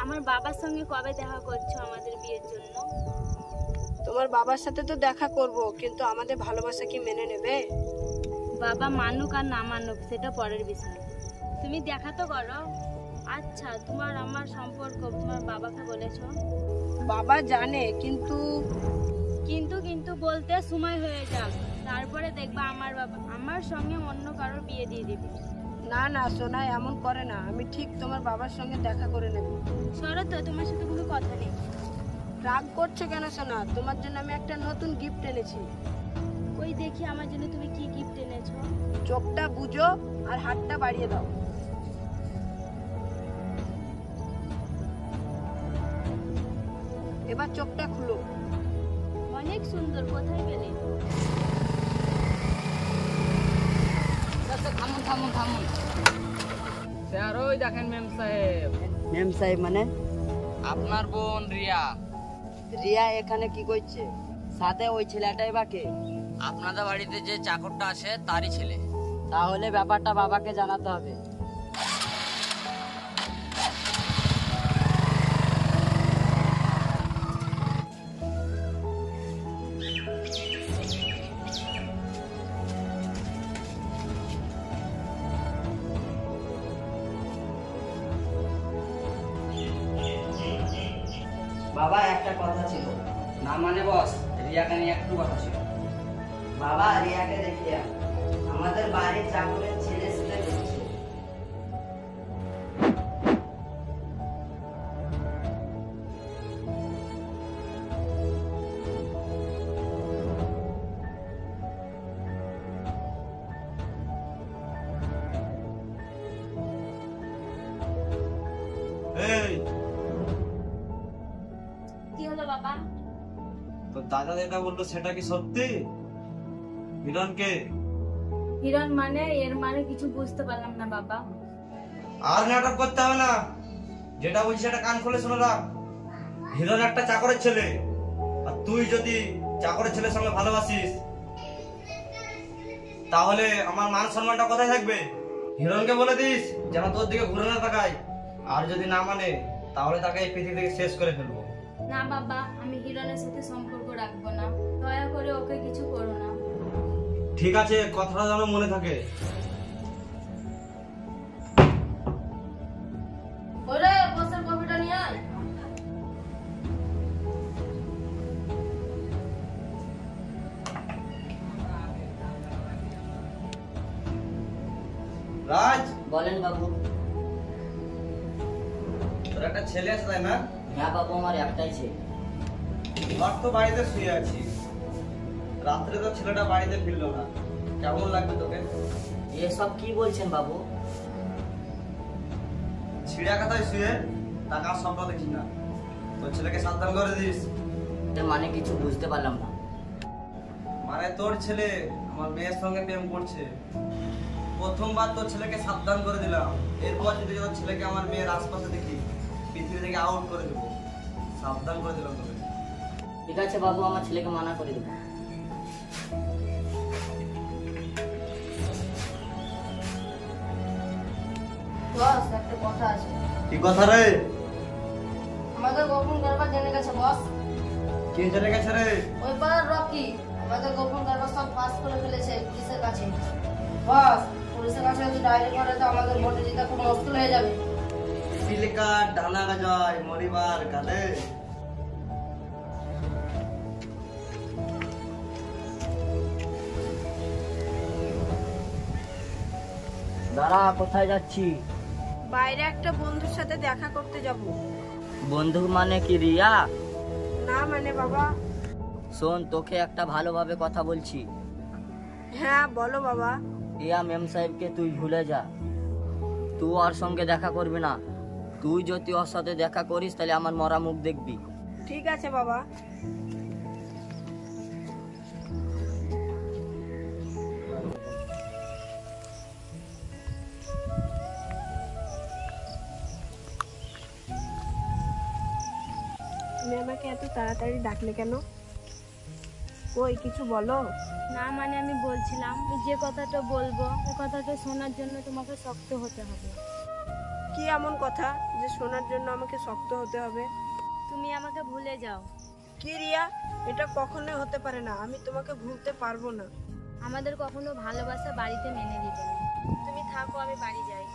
আমার বাবার সঙ্গে কবে দেখা করছো আমাদের বিয়ের জন্য? তোমার বাবার সাথে তো দেখা করব, কিন্তু আমাদের ভালোবাসা কি মেনে নেবে? বাবা মানুক আর না মানুক সেটা পরের বিষয়, তুমি দেখা তো করো। আচ্ছা, তোমার আমার সম্পর্ক তোমার বাবাকে বলেছো? বাবা জানে, কিন্তু কিন্তু কিন্তু বলতে সময় হয়ে যাক, তারপরে দেখবা আমার বাবা আমার সঙ্গে অন্য কারোর বিয়ে দিয়ে দিবে। না না সোনা, এমন করে না। আমি ঠিক তোমার বাবার সঙ্গে দেখা করে নেব। সরো তো, তোমার সাথে কোনো কথা নেই। রাগ করছো কেন সোনা? তোমার জন্য আমি একটা নতুন গিফট এনেছি। ওই দেখি আমার জন্য তুমি কি গিফট এনেছো। চোখটা বুঝো আর হাতটা বাড়িয়ে দাও। এবার চোখটা খুলো। অনেক সুন্দর, কোথায় পেলে? থামুন থামুন থামুন স্যার, ওই দেখেন মেম সাহেব। মেম সাহেব মানে? আপনার বোন রিয়া। রিয়া এখানে কি করছে? সাথে ওই ছেলেটাই বা কে? আপনাদের বাড়িতে যে চাকরটা আসে তারই ছেলে। তাহলে ব্যাপারটা বাবাকে জানাতে হবে। বাবা একটা কথা ছিল। না মানে বস, রিয়াকে নিয়ে একটু কথা ছিল। বাবা রিয়াকে দেখিয়া আমাদের বাড়ির চাকরের ছেলে সাথে করছে। কি হলো বাবা? তো দাদা যেটা বললো সেটা কি সত্যি? হিরণকে হিরণ মানে এর মানে কিছু বুঝতে পারলাম না বাবা। আর নাটক করতে হবে না, যেটা বলছি সেটা কান খুলে শুনে রাখ। হিরণ একটা চাকরের ছেলে, আর তুই যদি চাকরের ছেলের সঙ্গে ভালোবাসিস তাহলে আমার মান সম্মানটা কোথায় থাকবে? হিরণকে বলে দিস যেন তোর দিকে ঘুরে না তাকায়, আর যদি না মানে তাহলে তাকে এই পৃথিবী থেকে শেষ করে ফেলবো। না বাবা, আমি হিরণের সাথে সম্পর্ক রাখবো না, দয়া করে ওকে কিছু করো না। ঠিক আছে, কথাটা যেন মনে থাকে। ওরে বসের কপিটা নিয়ে আয়। রাজ, বলেন বাবু। তোর একটা ছেলে আছে তাই না? হ্যাঁ বাবু, আমার একটাই ছেলে। আর তো বাড়িতে শুয়ে আছি, রাত্রে তো ছেলেটা বাড়িতে ফিরলো না, কেমন লাগবে তোকে? এসব কি বলছেন বাবু? ছিঁড়া কাতায় শুয়ে টাকার স্বপ্ন দেখি না, তোর ছেলেকে সাবধান করে দিস। এর মানে কিছু বুঝতে পারলাম না। মানে তোর ছেলে আমার মেয়ের সঙ্গে প্রেম করছে। প্রথমবার তোর ছেলেকে সাবধান করে দিলাম, এরপর যদি তোর ছেলেকে আমার মেয়ের আশপাশে দেখি পৃথিবী থেকে আউট করে দেবো। সাবধান করে দিলাম তোকে। ঠিক আছে বাবু, আমার ছেলেকে মানা করে দেবো। বস, একটা কথা আছে। কি কথা রে? আমাদের গোপন কারবার জেনে গেছে বস। কে জেনে গেছে রে? ওই পাড়ার রকি আমাদের গোপন কারবার সব পাস করে ফেলেছে পুলিশের কাছে। বস, পুলিশের কাছে যদি ডায়েরি করে তো আমাদের ভোটে জেতা খুব মুশকিল হয়ে যাবে। সিলিকার ডানা গজায় মরিবার কালে। দাঁড়া, কোথায় যাচ্ছি? বাইরে একটা বন্ধুর সাথে দেখা করতে যাব। বন্ধু মানে কি রিয়া? না মানে বাবা। শোন, তোকে একটা ভালোভাবে কথা বলছি। হ্যাঁ বলো বাবা। রিয়া মেম সাহেবকে তুই ভুলে যা। তুই ওর সঙ্গে দেখা করবি না। তুই যদি ওর সাথে দেখা করিস তাহলে আমার মরা মুখ দেখবি। ঠিক আছে বাবা। তুমি আমাকে এত তাড়াতাড়ি ডাকলে কেন? কই কিছু বলো। না মানে আমি বলছিলাম যে কথাটা বলবো, এই কথাটা শোনার জন্য তোমাকে শক্ত হতে হবে। কি এমন কথা যে শোনার জন্য আমাকে শক্ত হতে হবে? তুমি আমাকে ভুলে যাও। কি রিয়া, এটা কখনোই হতে পারে না। আমি তোমাকে ভুলতে পারবো না। আমাদের কখনো ভালোবাসা বাড়িতে মেনে দিবে না। তুমি থাকো, আমি বাড়ি যাই।